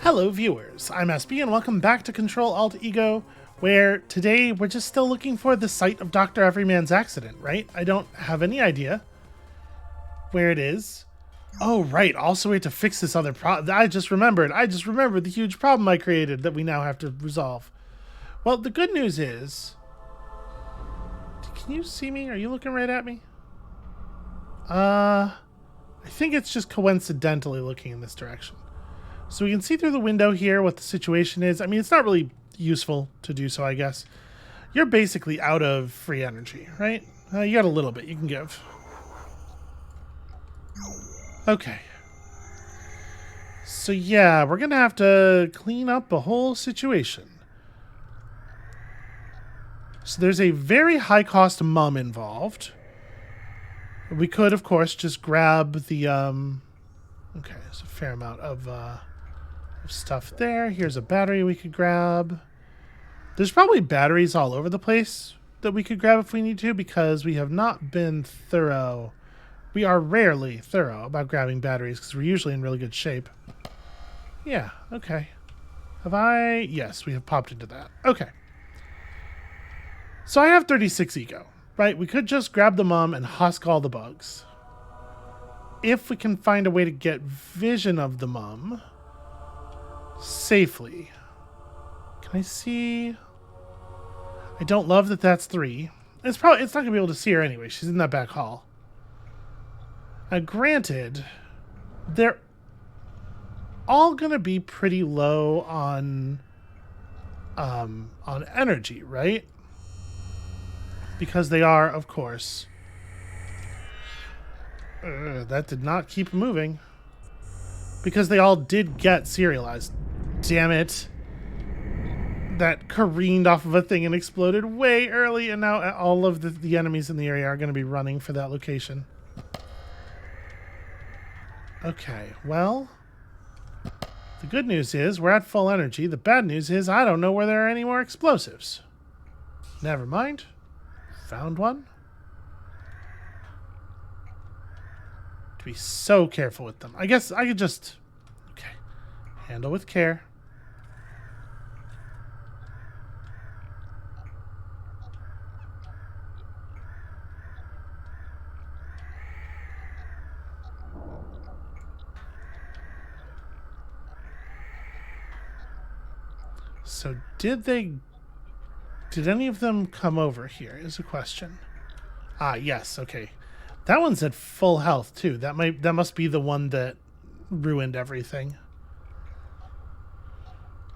Hello viewers, I'm SB and welcome back to Ctrl Alt Ego, where today we're just still looking for the site of Dr. Everyman's accident, right? I don't have any idea where it is. Oh right, also we have to fix this other problem. I just remembered the huge problem I created that we now have to resolve. Well, the good news is... Can you see me? Are you looking right at me? I think it's just coincidentally looking in this direction. So we can see through the window here what the situation is. I mean, it's not really useful to do so, I guess. You're basically out of free energy, right? You got a little bit you can give. Okay. So yeah, we're going to have to clean up the whole situation. So there's a very high-cost mum involved. We could, of course, just grab the... Okay, there's a fair amount of stuff there. Here's a battery we could grab. There's probably batteries all over the place that we could grab if we need to, because we have not been thorough. We are rarely thorough about grabbing batteries because we're usually in really good shape. Yeah, okay. Have I? Yes, we have popped into that. Okay. So I have 36 ego, right? We could just grab the mum and husk all the bugs. If we can find a way to get vision of the mum safely. Can I see? I don't love that that's 3. It's not gonna be able to see her anyway. She's in that back hall. Granted, they're all gonna be pretty low on energy, right? Because they are, of course. That did not keep moving. Because they all did get serialized. Damn it. That careened off of a thing and exploded way early, and now all of the enemies in the area are going to be running for that location. Okay, well, the good news is we're at full energy. The bad news is I don't know where there are any more explosives. Never mind. Found one. To be so careful with them. I guess I could just... Okay. Handle with care. So did any of them come over here is a question. Ah, yes, okay. That one's at full health too. That must be the one that ruined everything.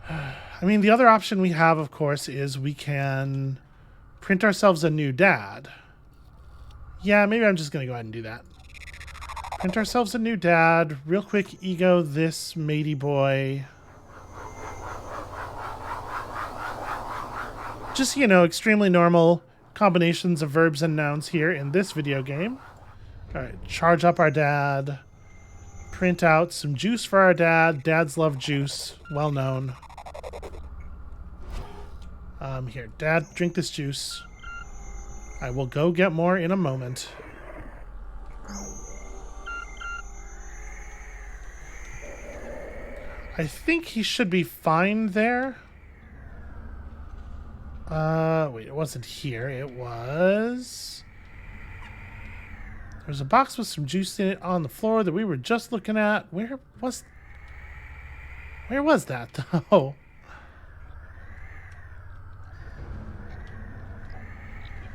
I mean, the other option we have, of course, is we can print ourselves a new dad. Yeah, maybe I'm just gonna go ahead and do that. Print ourselves a new dad. Real quick, ego this matey boy. Just, you know, extremely normal combinations of verbs and nouns here in this video game. Alright, charge up our dad. Print out some juice for our dad. Dads love juice. Well known. Here, Dad, drink this juice. I will go get more in a moment. I think he should be fine there. Wait, it wasn't here. It was... There's a box with some juice in it on the floor that we were just looking at. Where was that, though?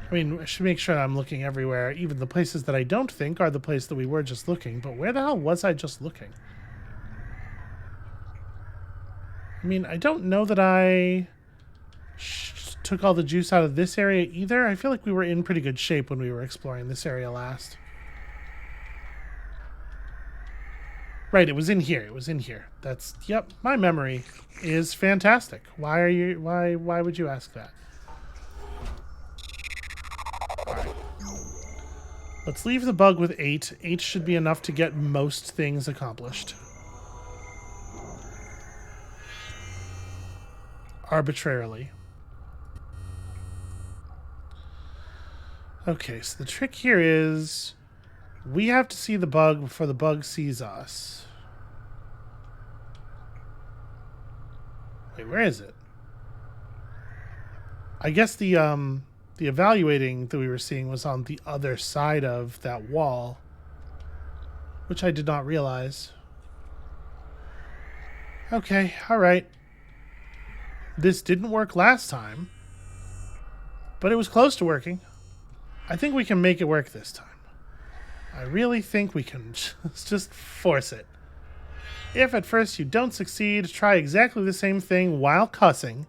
I mean, I should make sure that I'm looking everywhere. Even the places that I don't think are the place that we were just looking. But where the hell was I just looking? I mean, I don't know that I... took all the juice out of this area either. I feel like we were in pretty good shape when we were exploring this area last. Right, it was in here. It was in here. That's, yep, my memory is fantastic. Why would you ask that? All right. Let's leave the bug with 8. 8 should be enough to get most things accomplished. Arbitrarily. Okay, so the trick here is we have to see the bug before the bug sees us. Wait, where is it? I guess the evaluating that we were seeing was on the other side of that wall, which I did not realize. Okay, all right. This didn't work last time, but it was close to working. I think we can make it work this time. I really think we can just force it. If at first you don't succeed, try exactly the same thing while cussing,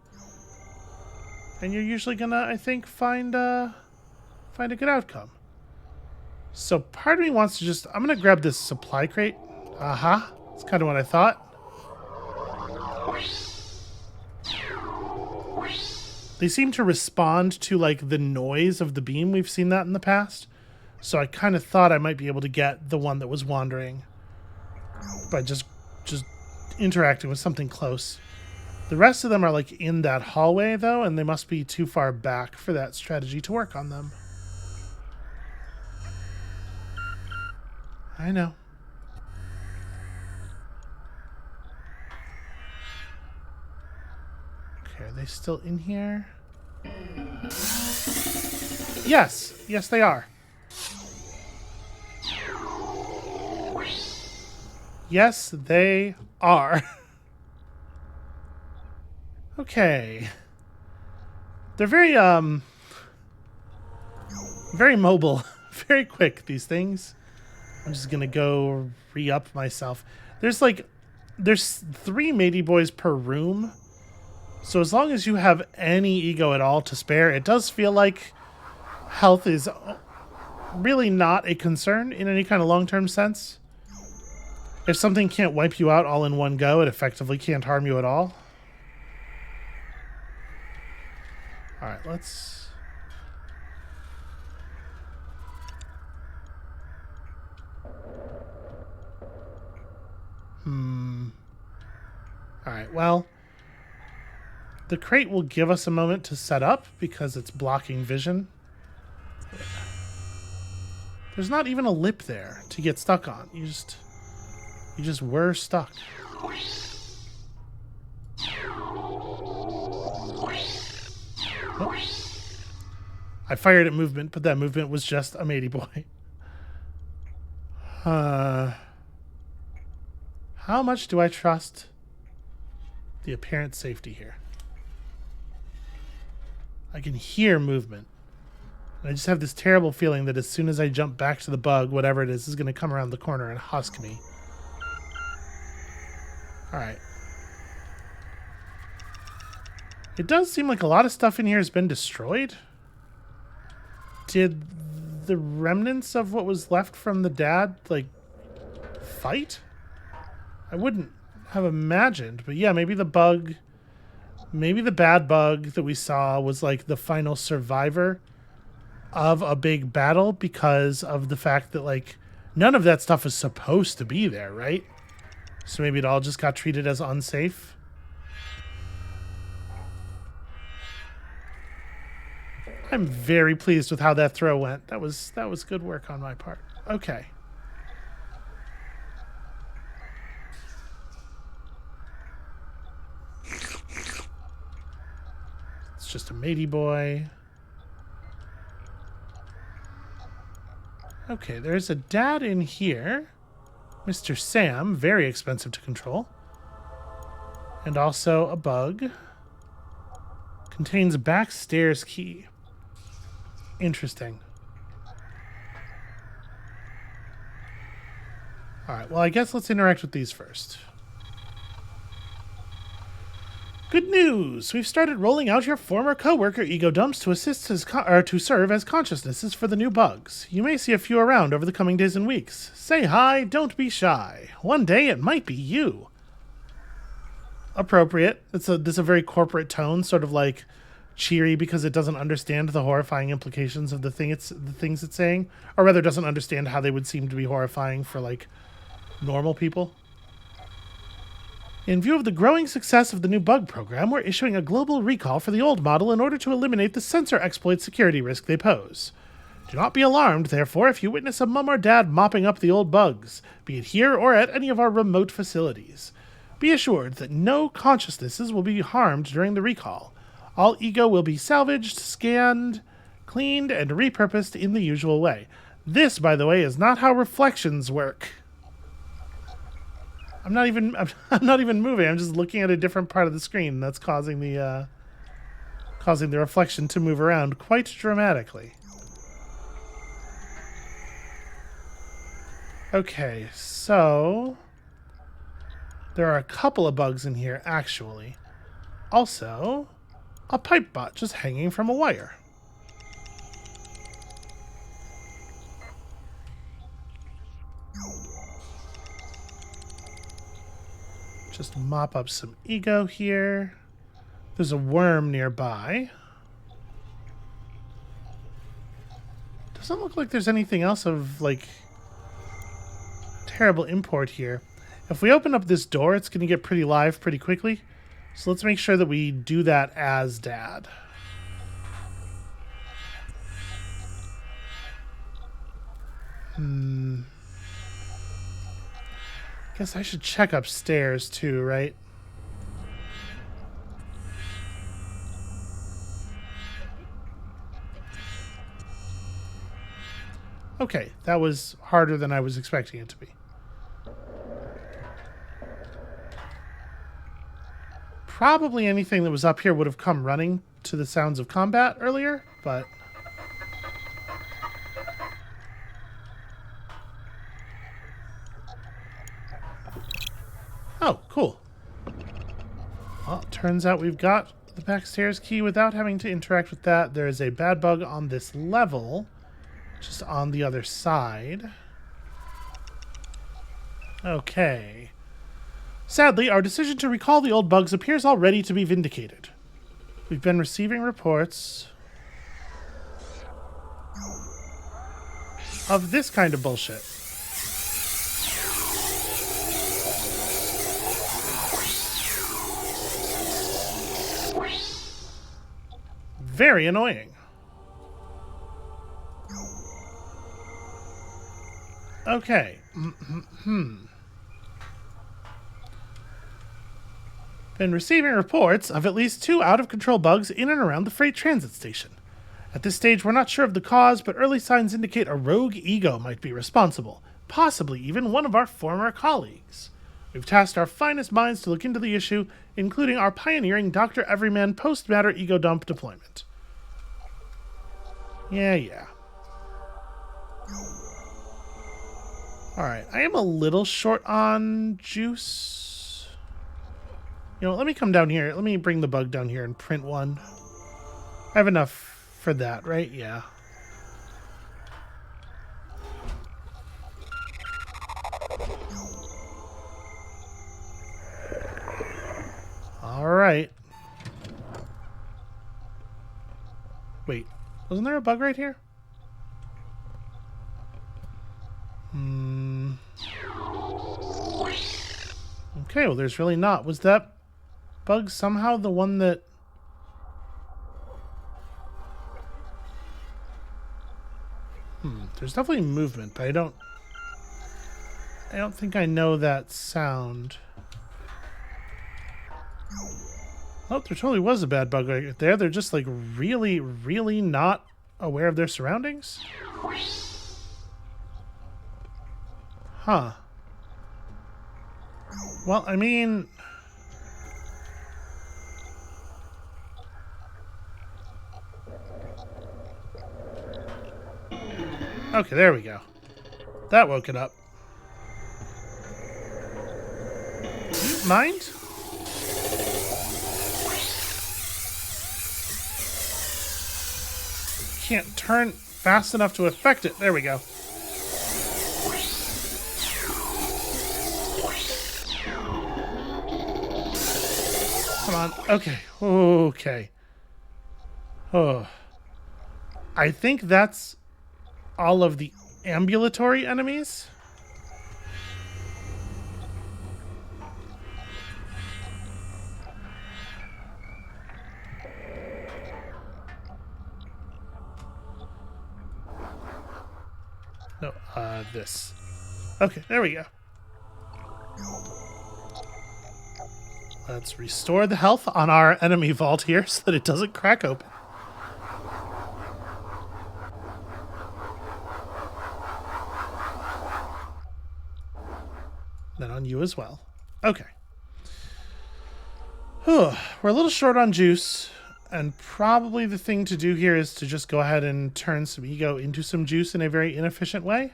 and you're usually gonna, I think, find a good outcome. So part of me wants to just, I'm gonna grab this supply crate. Aha, that's kind of what I thought. They seem to respond to like the noise of the beam. We've seen that in the past. So I kind of thought I might be able to get the one that was wandering by just interacting with something close. The rest of them are like in that hallway though, and they must be too far back for that strategy to work on them. I know. Okay, are they still in here? Yes! Yes, they are. Yes, they are. Okay. They're very mobile. Very quick, these things. I'm just gonna go re-up myself. There's 3 matey boys per room. So as long as you have any ego at all to spare, it does feel like health is really not a concern in any kind of long-term sense. If something can't wipe you out all in one go, it effectively can't harm you at all. Alright, let's... Alright, well... The crate will give us a moment to set up because it's blocking vision. There's not even a lip there to get stuck on. You just were stuck. Oh. I fired at movement, but that movement was just a matey boy. How much do I trust the apparent safety here? I can hear movement. And I just have this terrible feeling that as soon as I jump back to the bug, whatever it is going to come around the corner and husk me. Alright. It does seem like a lot of stuff in here has been destroyed. Did the remnants of what was left from the dad, like, fight? I wouldn't have imagined, but yeah, maybe the bug... Maybe the bad bug that we saw was like the final survivor of a big battle because of the fact that like none of that stuff is supposed to be there, right? So maybe it all just got treated as unsafe. I'm very pleased with how that throw went. That was good work on my part. Okay. Just a matey boy. Okay, there's a dad in here. Mr. Sam, very expensive to control. And also a bug. Contains a backstairs key. Interesting. Alright, well I guess let's interact with these first. Good news! We've started rolling out your former coworker ego dumps to assist to serve as consciousnesses for the new bugs. You may see a few around over the coming days and weeks. Say hi, don't be shy. One day it might be you. Appropriate. This is a very corporate tone, sort of like cheery because it doesn't understand the horrifying implications of the things it's saying, or rather doesn't understand how they would seem to be horrifying for like normal people. In view of the growing success of the new bug program, we're issuing a global recall for the old model in order to eliminate the sensor exploit security risk they pose. Do not be alarmed, therefore, if you witness a mum or dad mopping up the old bugs, be it here or at any of our remote facilities. Be assured that no consciousnesses will be harmed during the recall. All ego will be salvaged, scanned, cleaned, and repurposed in the usual way. This, by the way, is not how reflections work. I'm not even moving. I'm just looking at a different part of the screen. That's causing the reflection to move around quite dramatically. Okay, so there are a couple of bugs in here, actually. Also, a pipe bot just hanging from a wire. Just mop up some ego here. There's a worm nearby. Doesn't look like there's anything else of, like, terrible import here. If we open up this door, it's going to get pretty live pretty quickly. So let's make sure that we do that as Dad. Guess I should check upstairs too, right? Okay, that was harder than I was expecting it to be. Probably anything that was up here would have come running to the sounds of combat earlier, but... Oh, cool. Well, turns out we've got the backstairs key without having to interact with that. There is a bad bug on this level, just on the other side. Okay. Sadly, our decision to recall the old bugs appears already to be vindicated. We've been receiving reports of this kind of bullshit. Very annoying. Okay. Been receiving reports of at least 2 out-of-control bugs in and around the freight transit station. At this stage, we're not sure of the cause, but early signs indicate a rogue ego might be responsible, possibly even one of our former colleagues. We've tasked our finest minds to look into the issue, including our pioneering Dr. Everyman post-matter ego dump deployment. Yeah. Alright, I am a little short on juice. You know, let me come down here. Let me bring the bug down here and print one. I have enough for that, right? Yeah. Alright. Wait, wasn't there a bug right here? Okay, well there's really not. Was that bug somehow the one that... There's definitely movement, but I don't think I know that sound. Oh, there totally was a bad bug right there. They're just like really, really not aware of their surroundings? Huh. Well, I mean... Okay, there we go. That woke it up. Mind? Can't turn fast enough to affect it. There we go. Come on. Okay. Okay. Oh. I think that's all of the ambulatory enemies. No, this. Okay, there we go. Let's restore the health on our enemy vault here so that it doesn't crack open. Then on you as well. Okay. We're a little short on juice, and probably the thing to do here is to just go ahead and turn some ego into some juice in a very inefficient way.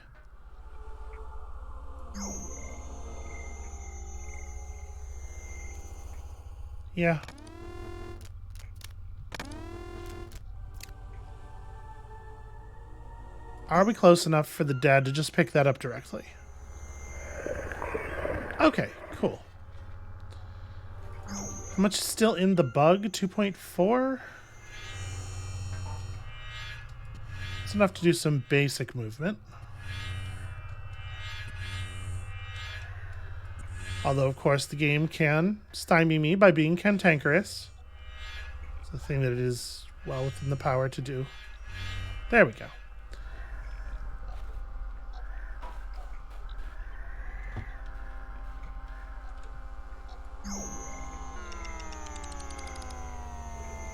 Yeah. Are we close enough for the dad to just pick that up directly? Okay, cool. How much is still in the bug? 2.4? It's enough to do some basic movement. Although, of course, the game can stymie me by being cantankerous. It's a thing that it is well within the power to do. There we go.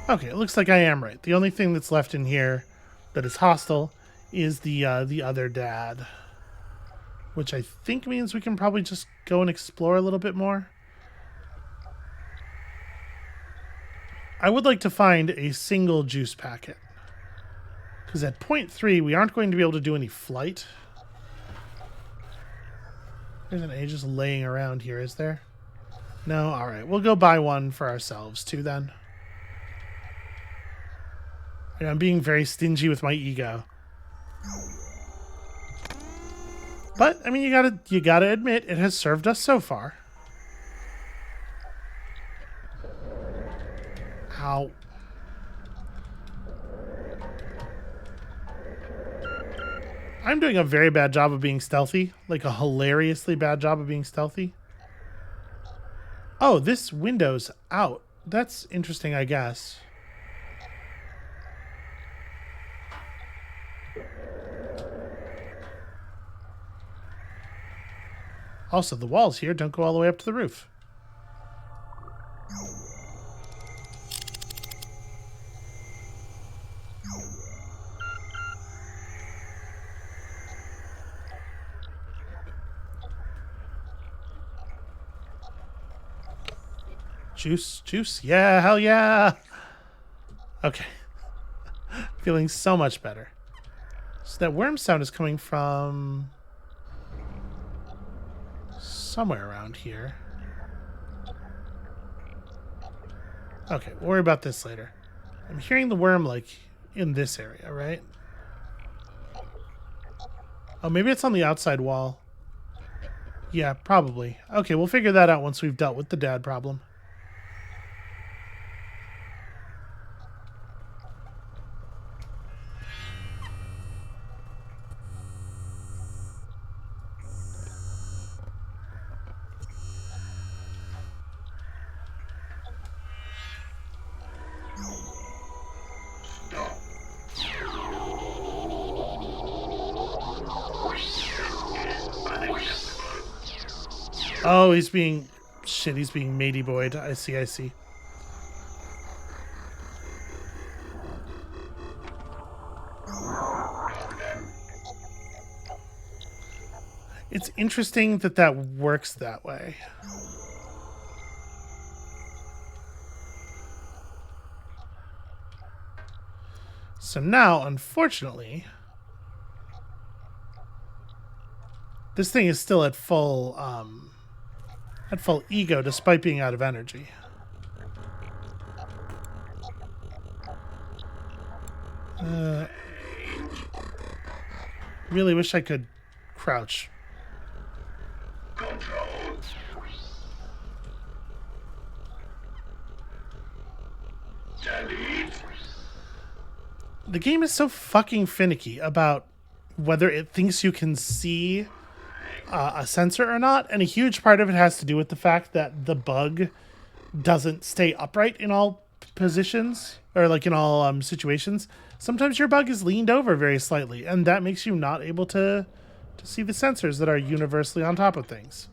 Okay, it looks like I am right. The only thing that's left in here that is hostile is the other dad. Which I think means we can probably just go and explore a little bit more. I would like to find a single juice packet. Because at point 3, we aren't going to be able to do any flight. There's an A just laying around here, is there? No? Alright, we'll go buy one for ourselves too then. I'm being very stingy with my ego. But, I mean, you gotta admit, it has served us so far. Ow. I'm doing a very bad job of being stealthy. Like a hilariously bad job of being stealthy. Oh, this window's out. That's interesting, I guess. Also, the walls here don't go all the way up to the roof. Juice. Yeah, hell yeah. Okay. Feeling so much better. So that worm sound is coming from somewhere around here. Okay, we'll worry about this later. I'm hearing the worm, like, in this area, right? Oh, maybe it's on the outside wall. Yeah, probably. Okay, we'll figure that out once we've dealt with the dad problem. Oh, he's being... Shit, he's being matey boyed. I see. It's interesting that that works that way. So now, unfortunately, this thing is still at full ego despite being out of energy. Really wish I could crouch. Control. Delete. The game is so fucking finicky about whether it thinks you can see a sensor or not, and a huge part of it has to do with the fact that the bug doesn't stay upright in all positions, or like in all situations. Sometimes your bug is leaned over very slightly, and that makes you not able to see the sensors that are universally on top of things.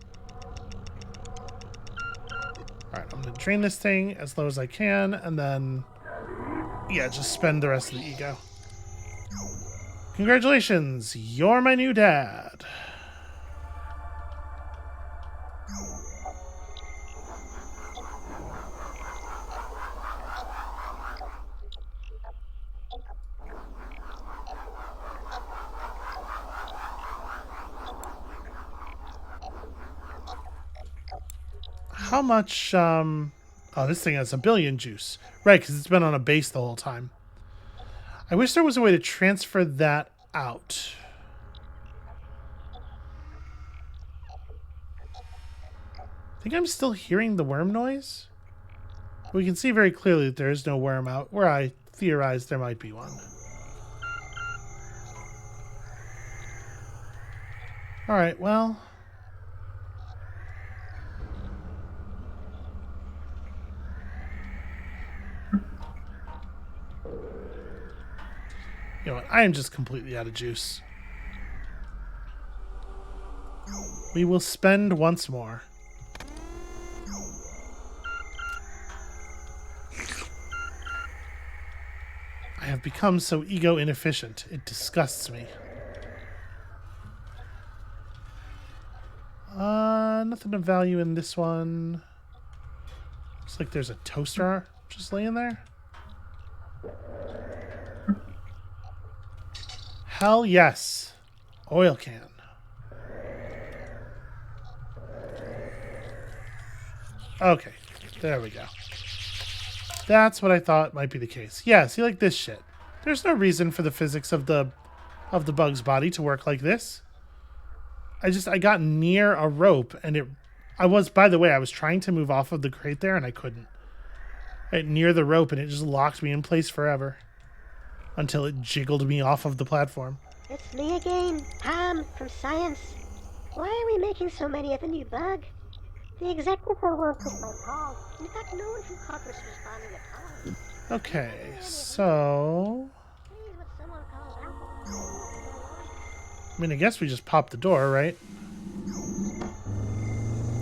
Alright, I'm going to drain this thing as low as I can, and then, yeah, just spend the rest of the ego. Congratulations, you're my new dad. How much, oh, this thing has 1 billion juice. Right, because it's been on a base the whole time. I wish there was a way to transfer that out. I think I'm still hearing the worm noise. We can see very clearly that there is no worm out where I theorized there might be one. Alright, well... You know what? I am just completely out of juice. We will spend once more. I have become so ego inefficient. It disgusts me. Nothing of value in this one. Looks like there's a toaster just laying there. Hell yes. Oil can. Okay, there we go. That's what I thought might be the case. Yeah, see, like this shit. There's no reason for the physics of the bug's body to work like this. I got near a rope and by the way, I was trying to move off of the crate there and I couldn't. Near the rope and it just locked me in place forever. Until it jiggled me off of the platform. It's me again, Tom, from Science. Why are we making so many of a new bug? The executive won't take my call. In fact, no one from Congress responding at all. Okay, so... Please, would someone call Apple? I mean, I guess we just popped the door, right?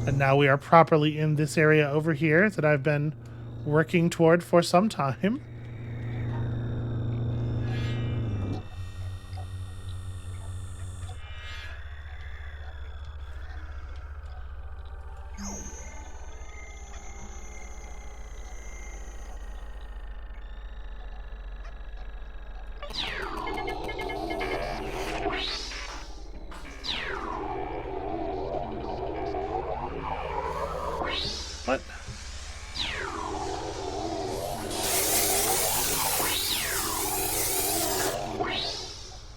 And now we are properly in this area over here that I've been working toward for some time. What?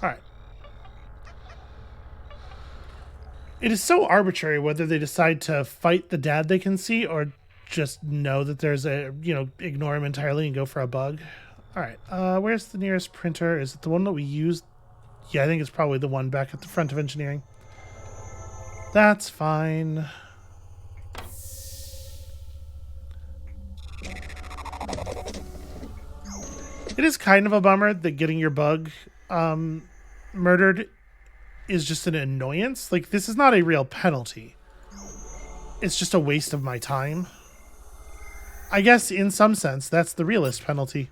Alright. It is so arbitrary whether they decide to fight the dad they can see or just know that there's ignore him entirely and go for a bug. Alright, where's the nearest printer? Is it the one that we used? Yeah, I think it's probably the one back at the front of engineering. That's fine. It is kind of a bummer that getting your bug murdered is just an annoyance. Like, this is not a real penalty. It's just a waste of my time. I guess, in some sense, that's the realest penalty.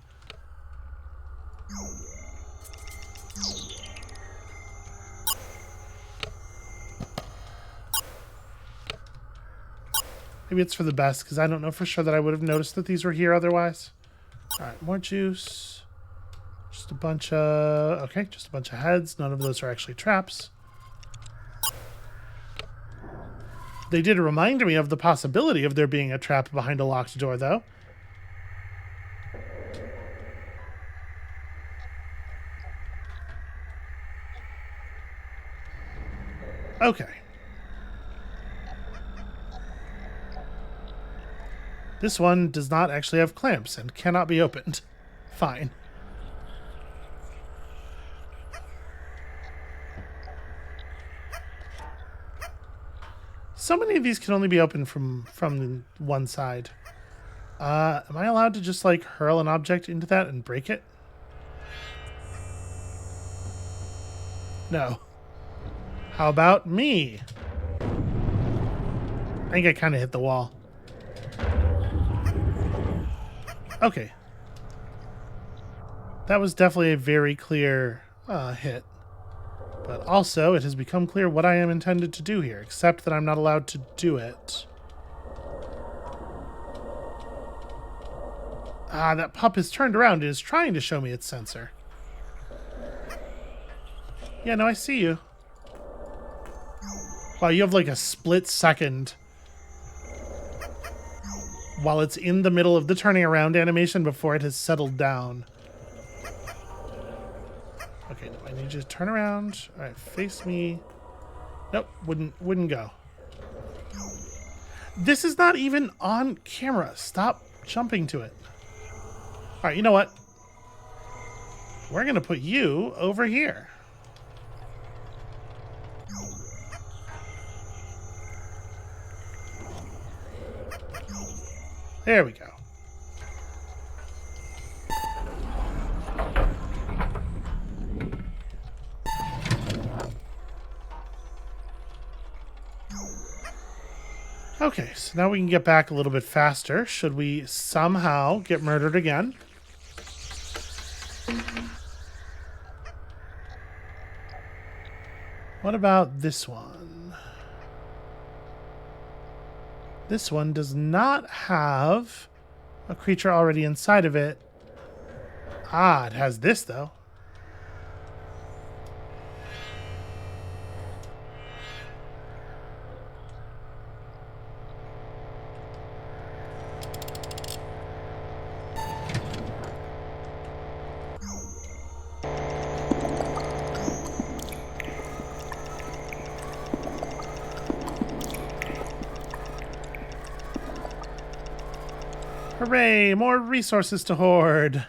Maybe it's for the best, because I don't know for sure that I would have noticed that these were here otherwise. Alright, more juice. Just a bunch of... Okay, just a bunch of heads. None of those are actually traps. They did remind me of the possibility of there being a trap behind a locked door, though. Okay. This one does not actually have clamps and cannot be opened. Fine. So many of these can only be opened from one side. Am I allowed to just, like, hurl an object into that and break it? No. How about me? I think I kind of hit the wall. Okay. That was definitely a very clear hit. But also, it has become clear what I am intended to do here, except that I'm not allowed to do it. Ah, that pup is turned around and is trying to show me its sensor. Yeah, no, I see you. Wow, you have like a split second while it's in the middle of the turning around animation before it has settled down. Okay, no, I need you to turn around. All right, face me. Nope, wouldn't go. This is not even on camera. Stop jumping to it. All right, you know what? We're going to put you over here. There we go. Okay, so now we can get back a little bit faster. Should we somehow get murdered again? What about this one? This one does not have a creature already inside of it. Ah, it has this, though. Hooray! More resources to hoard!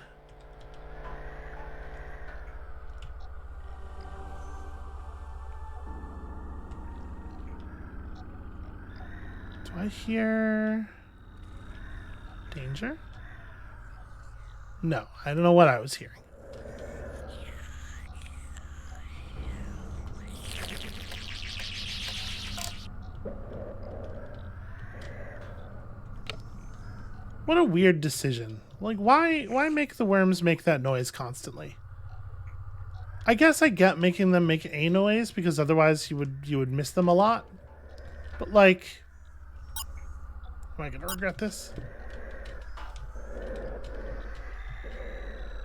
Do I hear danger? No, I don't know what I was hearing. What a weird decision. Like, why make the worms make that noise constantly? I guess I get making them make a noise because otherwise you would miss them a lot. But like, am I gonna regret this?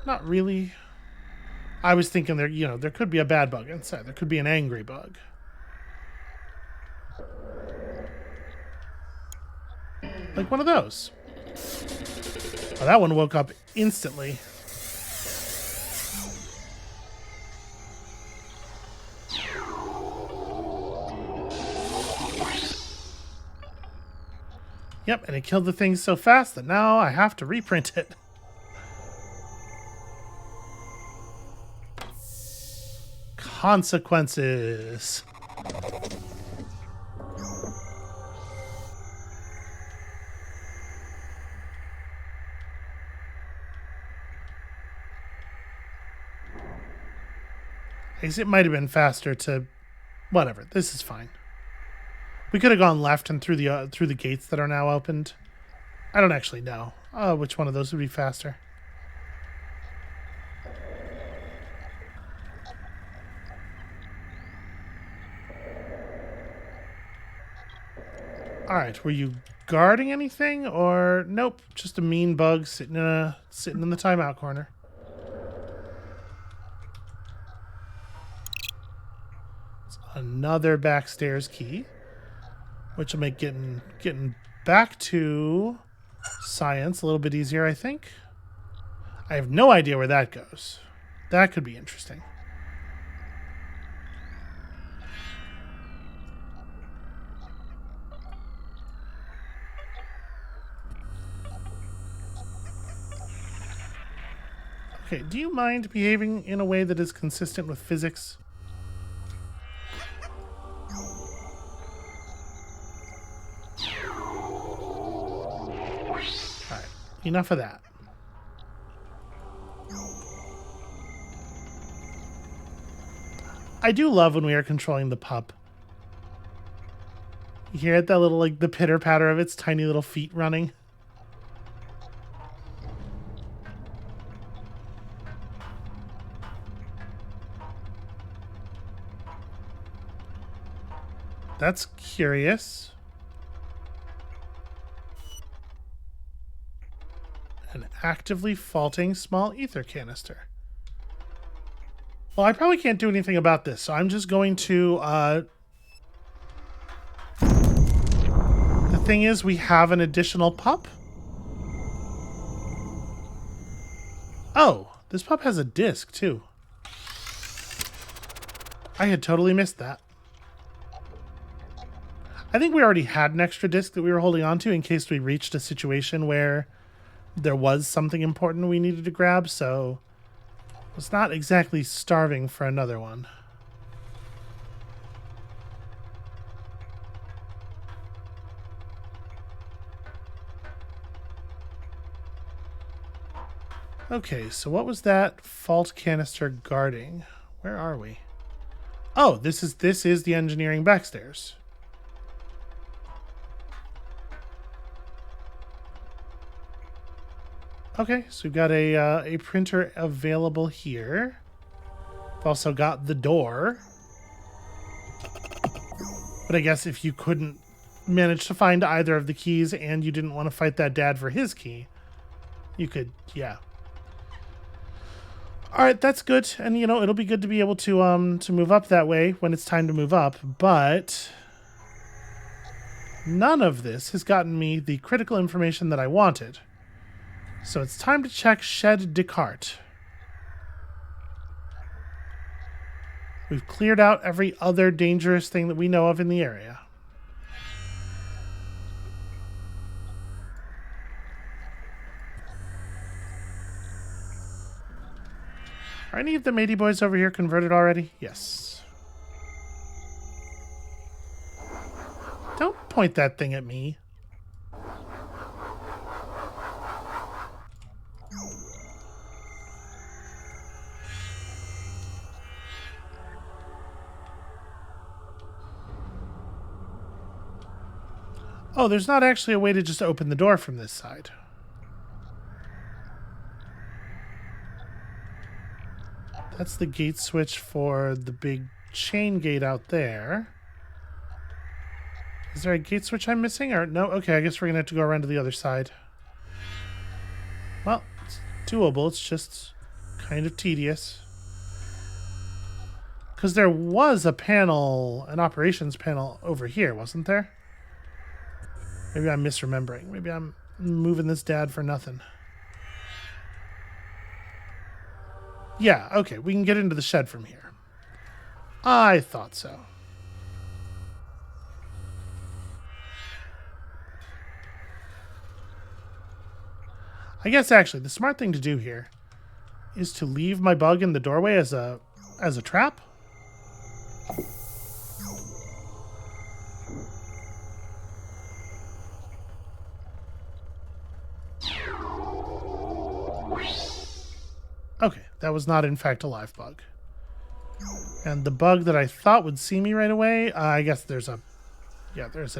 Not really. I was thinking there could be a bad bug inside. There could be an angry bug. Like one of those. Oh, that one woke up instantly. Yep, and it killed the thing so fast that now I have to reprint it. Consequences. I guess it might have been faster to... Whatever, this is fine. We could have gone left and through the gates that are now opened. I don't actually know which one of those would be faster. All right, were you guarding anything or nope? Just a mean bug sitting in the timeout corner. It's another backstairs key, which will make getting back to science a little bit easier, I think. I have no idea where that goes. That could be interesting. Okay, do you mind behaving in a way that is consistent with physics? Alright, enough of that. I do love when we are controlling the pup. You hear it, that little, like, the pitter-patter of its tiny little feet running? That's curious. An actively faulting small ether canister. Well, I probably can't do anything about this, so I'm just going to... The thing is, we have an additional pup. Oh, this pup has a disc, too. I had totally missed that. I think we already had an extra disc that we were holding on to in case we reached a situation where there was something important we needed to grab, so I was not exactly starving for another one. Okay, so what was that fault canister guarding? Where are we? Oh, this is the engineering backstairs. Okay, so we've got a printer available here. We've also got the door. But I guess if you couldn't manage to find either of the keys and you didn't want to fight that dad for his key, you could, yeah. All right, that's good. And, you know, it'll be good to be able to move up that way when it's time to move up. But none of this has gotten me the critical information that I wanted. So it's time to check Shed Descartes. We've cleared out every other dangerous thing that we know of in the area. Are any of the matey boys over here converted already? Yes. Don't point that thing at me. Oh, there's not actually a way to just open the door from this side. That's the gate switch for the big chain gate out there. Is there a gate switch I'm missing? Or no? Okay, I guess we're going to have to go around to the other side. Well, it's doable. It's just kind of tedious. Because there was a panel, an operations panel over here, wasn't there? Maybe I'm misremembering. Maybe I'm moving this dad for nothing. Yeah, okay, we can get into the shed from here. I thought so. I guess actually the smart thing to do here is to leave my bug in the doorway as a trap. Okay, that was not in fact a live bug. And the bug that I thought would see me right away, I guess there's a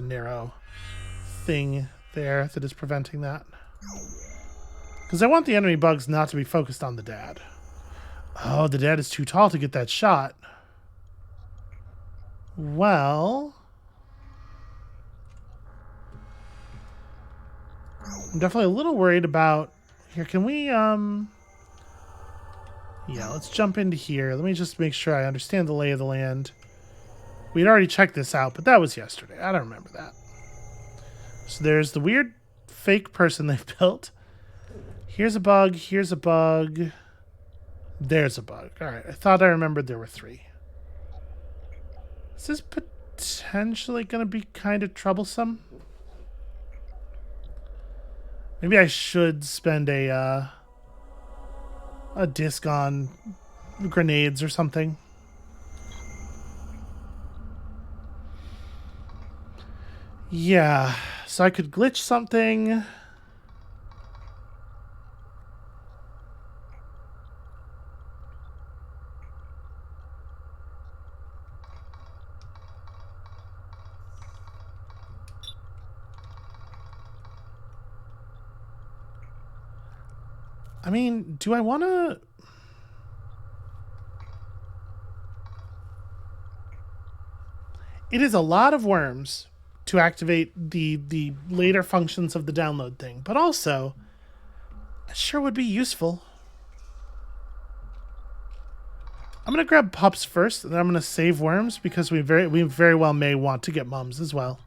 narrow thing there that is preventing that. Because I want the enemy bugs not to be focused on the dad. Oh, the dad is too tall to get that shot. Well, I'm definitely a little worried about... Here, can we, yeah, let's jump into here. Let me just make sure I understand the lay of the land. We'd already checked this out, but that was yesterday. I don't remember that. So there's the weird fake person they've built. Here's a bug. Here's a bug. There's a bug. All right, I thought I remembered there were 3. This is potentially going to be kind of troublesome. Maybe I should spend a disc on grenades or something. Yeah, so I could glitch something. I mean, do I want to... It is a lot of worms to activate the later functions of the download thing, but also it sure would be useful. I'm gonna grab pups first, and then I'm gonna save worms because we very well may want to get mums as well.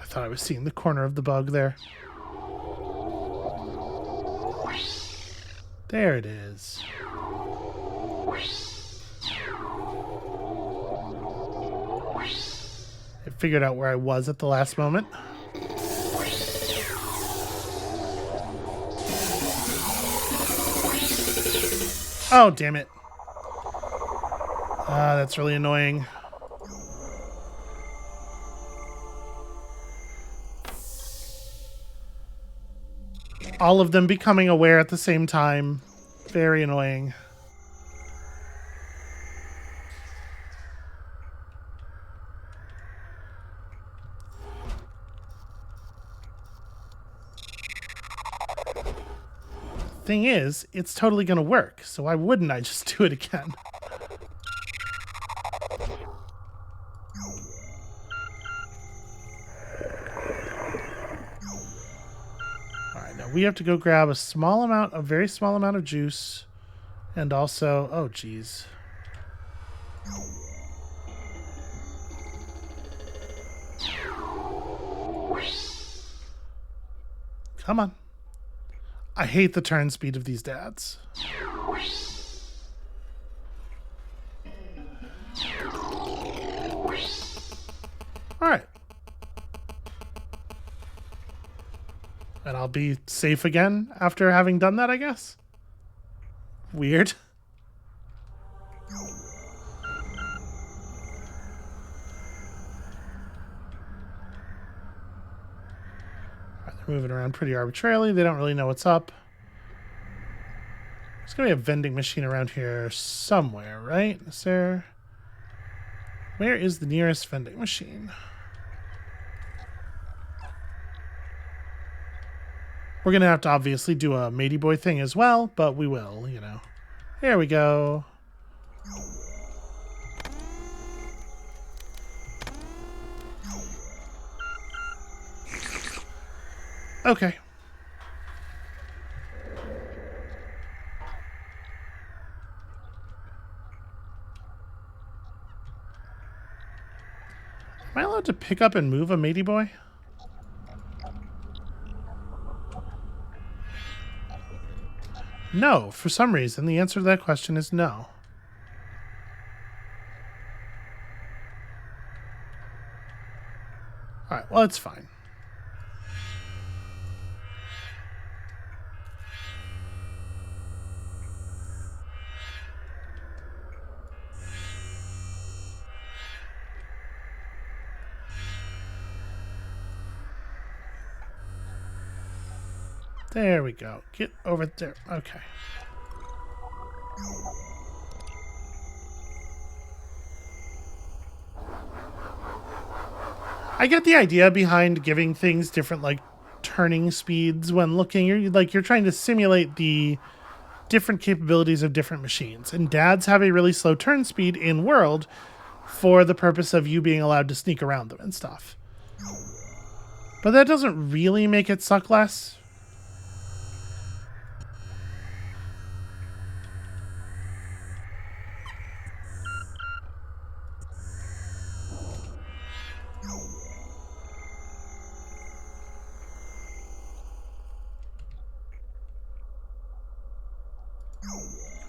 I thought I was seeing the corner of the bug there. There it is. I figured out where I was at the last moment. Oh, damn it. That's really annoying. All of them becoming aware at the same time. Very annoying. Thing is, it's totally going to work, so why wouldn't I just do it again? Alright, now we have to go grab a very small amount of juice, and also, oh geez. Come on. I hate the turn speed of these dads. Alright. And I'll be safe again after having done that, I guess? Weird. They're moving around pretty arbitrarily. They don't really know what's up. There's going to be a vending machine around here somewhere, right? Is there... Where is the nearest vending machine? We're going to have to obviously do a matey boy thing as well, but we will, you know. Here we go. Okay. Am I allowed to pick up and move a matey boy? No, for some reason, the answer to that question is no. Alright, well, it's fine. There we go. Get over there. Okay. I get the idea behind giving things different, like, turning speeds when looking. You're trying to simulate the different capabilities of different machines. And dads have a really slow turn speed in world for the purpose of you being allowed to sneak around them and stuff. But that doesn't really make it suck less.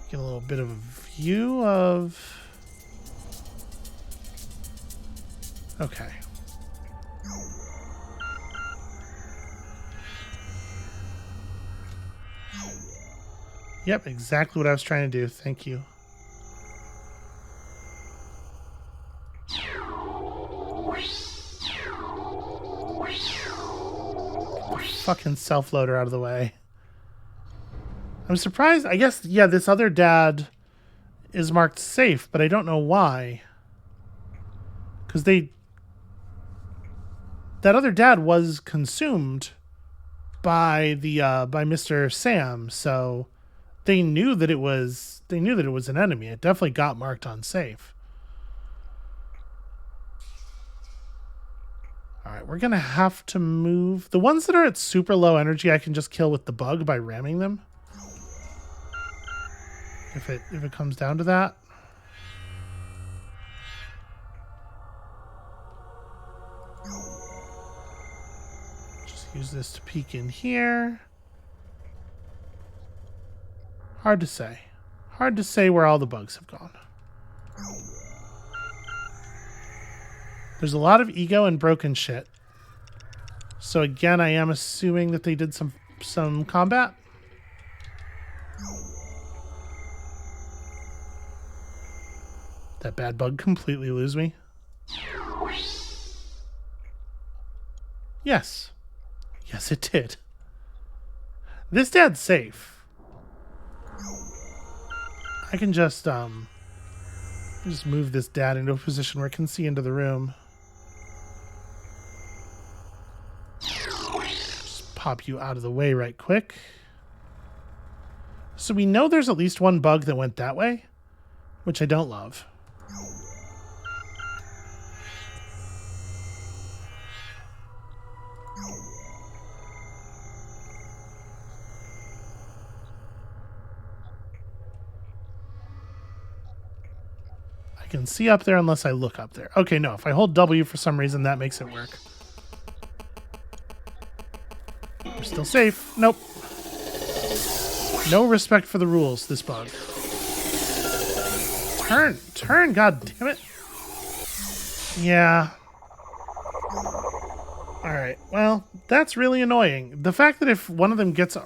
Get a little bit of a view of... Okay. Yep, exactly what I was trying to do. Thank you. Fucking self-loader out of the way. I'm surprised. I guess, yeah, this other dad is marked safe, but I don't know why. Because that that other dad was consumed by the by Mr. Sam, so they knew that it was an enemy. It definitely got marked unsafe. All right, we're gonna have to move the ones that are at super low energy. I can just kill with the bug by ramming them. If it comes down to that. Just use this to peek in here. Hard to say. Hard to say where all the bugs have gone. There's a lot of ego and broken shit. So again, I am assuming that they did some combat. That bad bug completely lose me? Yes. Yes, it did. This dad's safe. I can just move this dad into a position where it can see into the room. Just pop you out of the way right quick. So we know there's at least one bug that went that way, which I don't love. I can see up there unless I look up there. Okay, no, if I hold W for some reason, that makes it work. We're still safe. Nope. No respect for the rules, this bug. Turn, god damn it. Yeah. Alright, well, that's really annoying. The fact that if one of them gets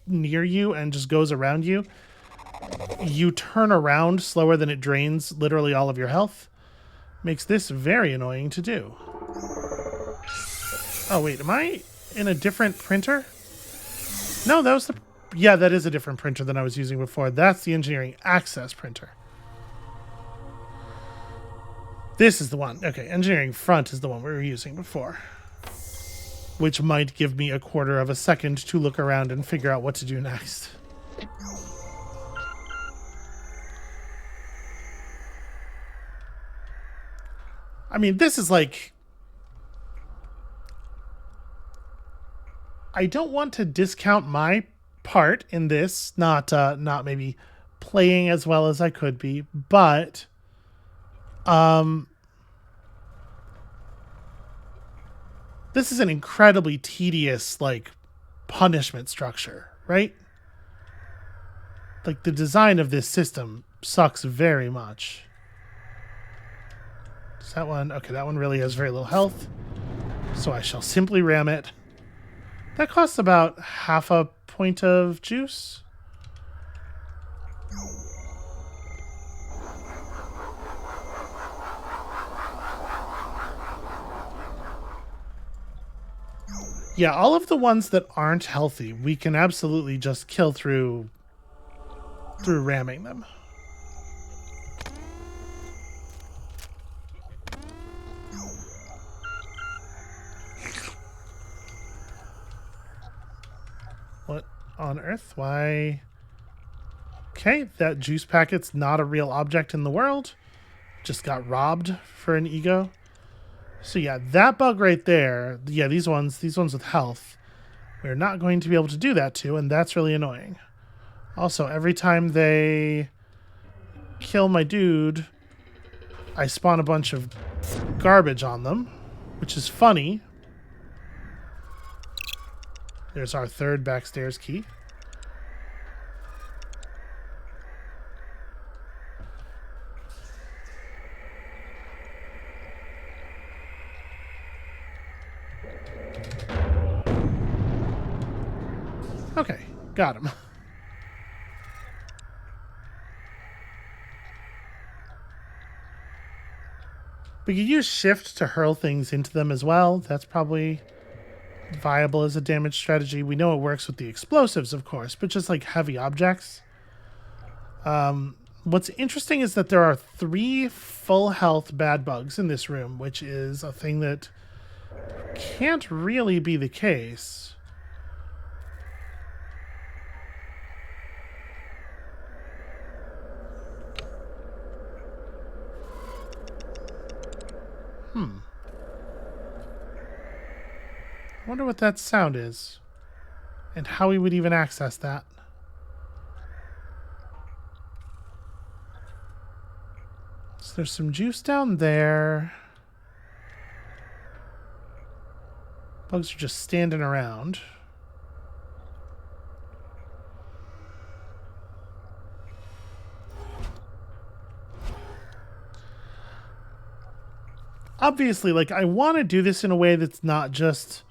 near you and just goes around you, you turn around slower than it drains literally all of your health makes this very annoying to do. Oh, wait, am I in a different printer? No, that was the... Yeah, that is a different printer than I was using before. That's the engineering access printer. This is the one. Okay, engineering front is the one we were using before. Which might give me a quarter of a second to look around and figure out what to do next. I mean, this is like... I don't want to discount my part in this, not maybe playing as well as I could be, but this is an incredibly tedious, like, punishment structure, right? Like, the design of this system sucks very much. Is that one? Okay, that one really has very little health, so I shall simply ram it. That costs about half a point of juice. Yeah, all of the ones that aren't healthy, we can absolutely just kill through ramming them. What on earth? Why? Okay, that juice packet's not a real object in the world. Just got robbed for an ego. So yeah, that bug right there, yeah, these ones with health, we're not going to be able to do that to, and that's really annoying. Also, every time they kill my dude, I spawn a bunch of garbage on them, which is funny. There's our third backstairs key. Okay, got him. We could use shift to hurl things into them as well. That's probably viable as a damage strategy. We know it works with the explosives, of course, but just like heavy objects. What's interesting is that there are 3 full health bad bugs in this room, which is a thing that Can't really be the case. Wonder what that sound is. And how we would even access that. So there's some juice down there. Bugs are just standing around. Obviously, like, I want to do this in a way that's not just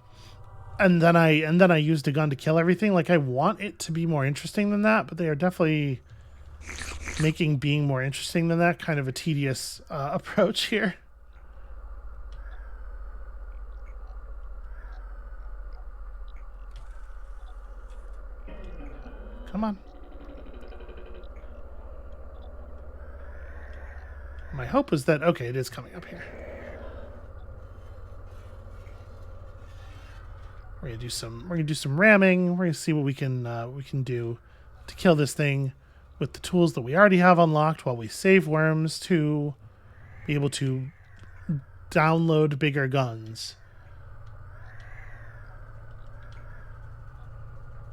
and then I used a gun to kill everything. Like, I want it to be more interesting than that, but they are definitely making being more interesting than that kind of a tedious approach here. Come on. My hope was that, okay, it is coming up here. We're gonna do some ramming. We're gonna see what we can do to kill this thing with the tools that we already have unlocked while we save worms to be able to download bigger guns.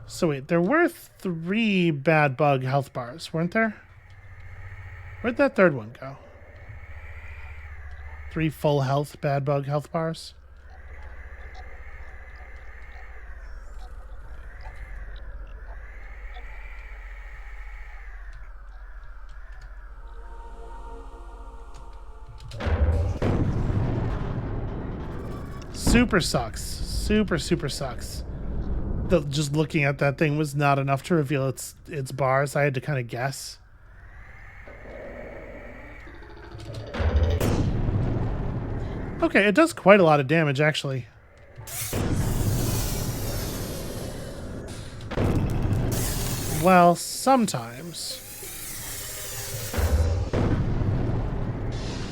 So wait, there were 3 bad bug health bars, weren't there? Where'd that third one go? 3 full health bad bug health bars? Super sucks. Super sucks. Just looking at that thing was not enough to reveal its bars. I had to kind of guess. Okay, it does quite a lot of damage, actually. Well, sometimes.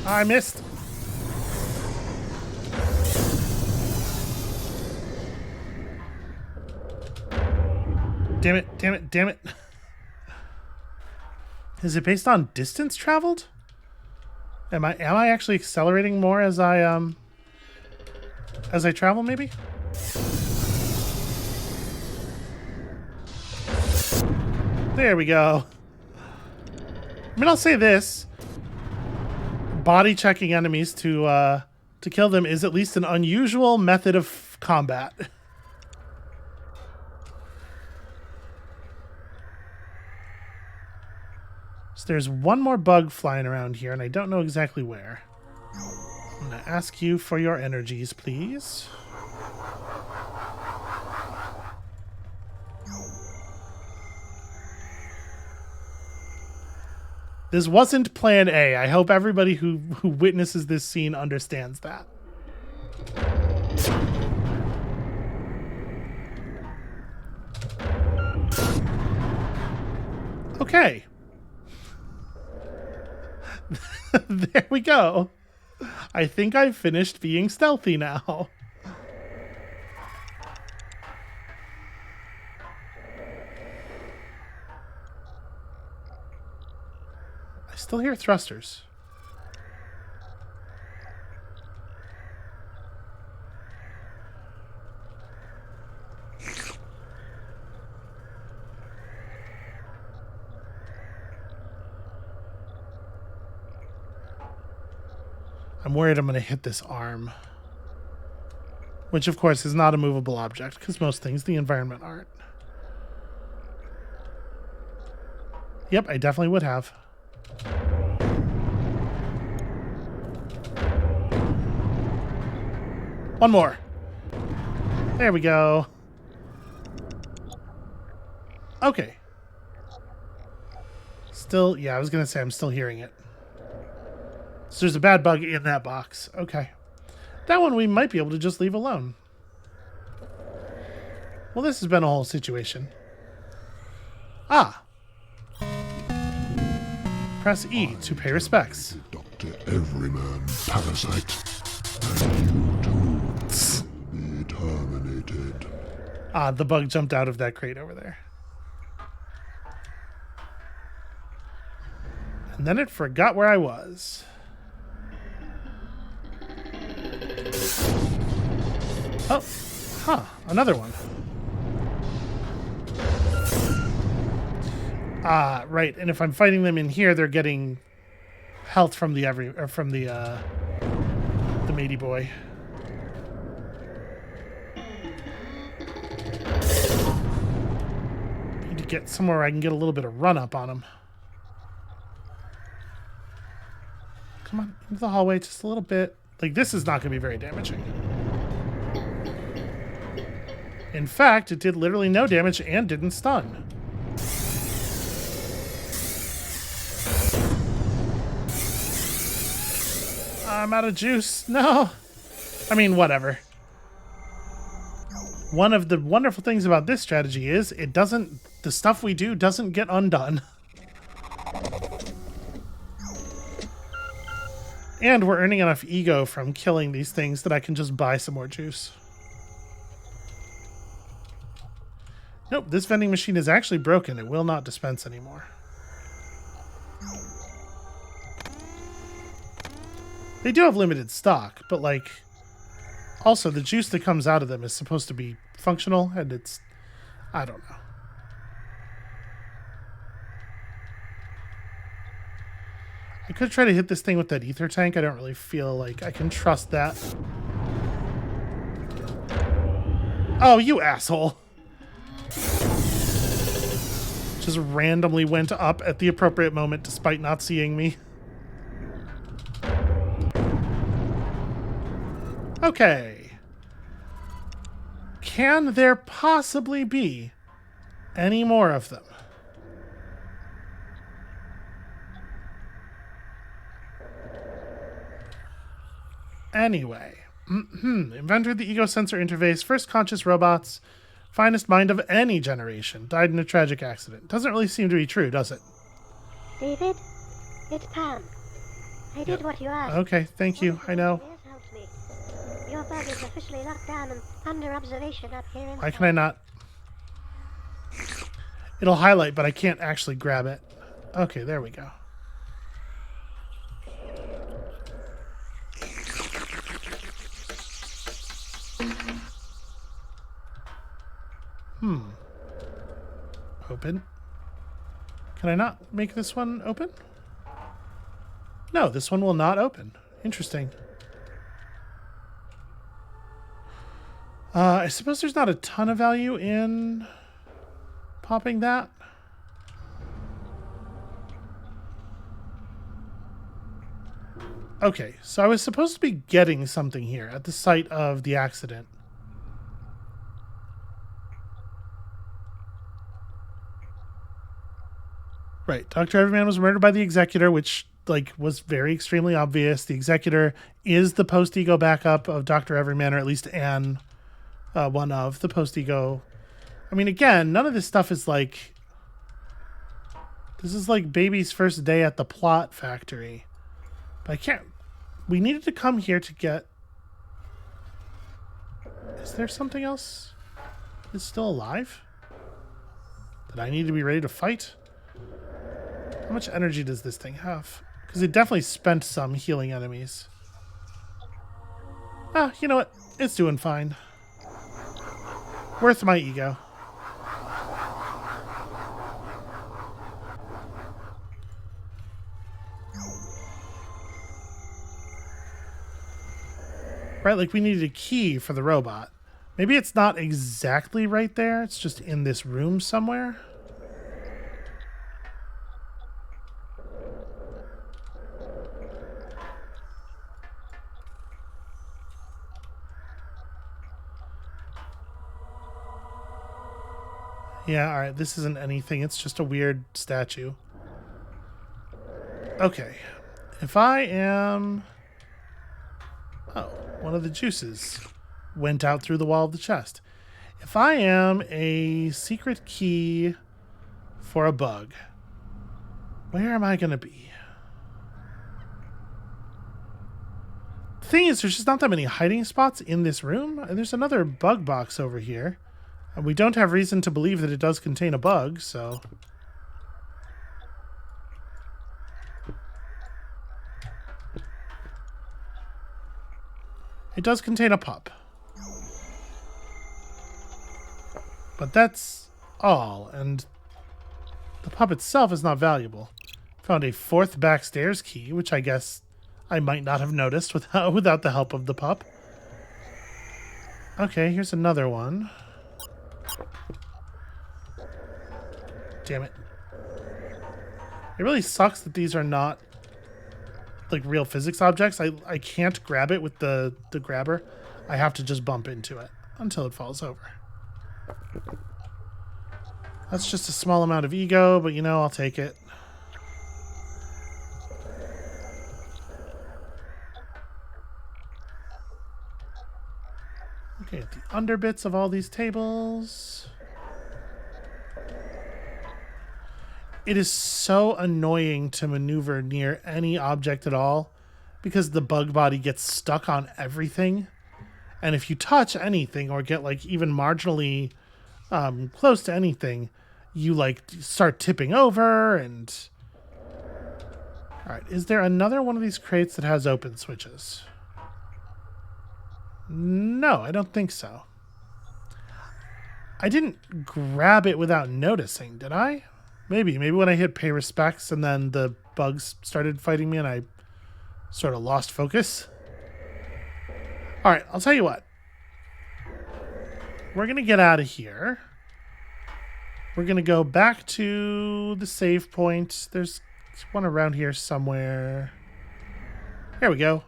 I missed. Damn it, damn it, damn it. Is it based on distance traveled? Am I actually accelerating more as I travel, maybe? There we go. I mean, I'll say this. Body checking enemies to kill them is at least an unusual method of combat. So there's one more bug flying around here, and I don't know exactly where. I'm going to ask you for your energies, please. This wasn't plan A. I hope everybody who witnesses this scene understands that. Okay. There we go. I think I've finished being stealthy now. I still hear thrusters. I'm worried I'm going to hit this arm. Which, of course, is not a movable object, because most things in the environment aren't. Yep, I definitely would have. One more. There we go. Okay. Still, yeah, I was going to say I'm still hearing it. So there's a bad bug in that box. Okay. That one we might be able to just leave alone. Well, this has been a whole situation. Ah. Press E to pay respects. Dr. Everyman Parasite. And you too. Ah, the bug jumped out of that crate over there. And then it forgot where I was. Oh, huh, another one. Ah, right. And if I'm fighting them in here, they're getting health from the matey boy. Need to get somewhere where I can get a little bit of run up on him. Come on, into the hallway just a little bit. Like, this is not going to be very damaging. In fact, it did literally no damage and didn't stun. I'm out of juice. No. I mean, whatever. One of the wonderful things about this strategy is the stuff we do doesn't get undone. And we're earning enough ego from killing these things that I can just buy some more juice. Nope, this vending machine is actually broken. It will not dispense anymore. They do have limited stock, but like, also the juice that comes out of them is supposed to be functional, and it's, I don't know. I could try to hit this thing with that ether tank. I don't really feel like I can trust that. Oh, you asshole. Just randomly went up at the appropriate moment despite not seeing me. Okay. Can there possibly be any more of them? Anyway. Inventor of the ego sensor interface, first conscious robots, finest mind of any generation, died in a tragic accident. Doesn't really seem to be true, does it? David, it's Pam. I did what you asked. Okay, thank you. I know. Your bug is officially locked down and under observation up here in. Why can I not? It'll highlight, but I can't actually grab it. Okay, there we go. Open. Can I not make this one open? No, this one will not open. Interesting. I suppose there's not a ton of value in popping that. Okay, so I was supposed to be getting something here at the site of the accident. Right, Dr. Everyman was murdered by the Executor, which was very extremely obvious. The Executor is the post-ego backup of Dr. Everyman, or at least one of the post-ego. I mean, again, none of this stuff is like... This is like baby's first day at the plot factory. But I can't... We needed to come here to get... Is there something else that's still alive? That I need to be ready to fight? How much energy does this thing have? Because it definitely spent some healing enemies. Ah, you know what? It's doing fine. Worth my ego. Right, like we needed a key for the robot. Maybe it's not exactly right there. It's just in this room somewhere. Yeah, alright, this isn't anything. It's just a weird statue. Okay. If I am... Oh, one of the juices went out through the wall of the chest. If I am a secret key for a bug, where am I going to be? The thing is, there's just not that many hiding spots in this room. And there's another bug box over here. And we don't have reason to believe that it does contain a bug, so... It does contain a pup. But that's all, and the pup itself is not valuable. Found a 4th backstairs key, which I guess I might not have noticed without the help of the pup. Okay, here's another one. Damn it. It really sucks that these are not like real physics objects. I can't grab it with the grabber. I have to just bump into it until it falls over. That's just a small amount of ego, but you know, I'll take it. Okay, at the underbits of all these tables. It is so annoying to maneuver near any object at all because the bug body gets stuck on everything. And if you touch anything or get like even marginally close to anything, you like start tipping over and... Alright, is there another one of these crates that has open switches? No, I don't think so. I didn't grab it without noticing, did I? Maybe when I hit pay respects and then the bugs started fighting me and I sort of lost focus. Alright, I'll tell you what. We're going to get out of here. We're going to go back to the save point. There's one around here somewhere. There we go.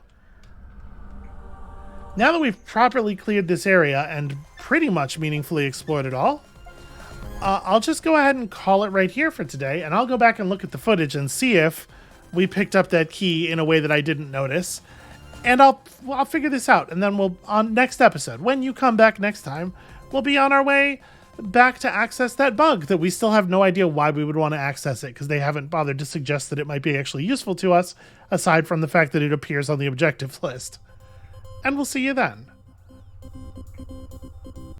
Now that we've properly cleared this area and pretty much meaningfully explored it all, I'll just go ahead and call it right here for today, and I'll go back and look at the footage and see if we picked up that key in a way that I didn't notice. And I'll figure this out, and then we'll, on next episode, when you come back next time, we'll be on our way back to access that bug that we still have no idea why we would want to access it, because they haven't bothered to suggest that it might be actually useful to us, aside from the fact that it appears on the objectives list. And we'll see you then.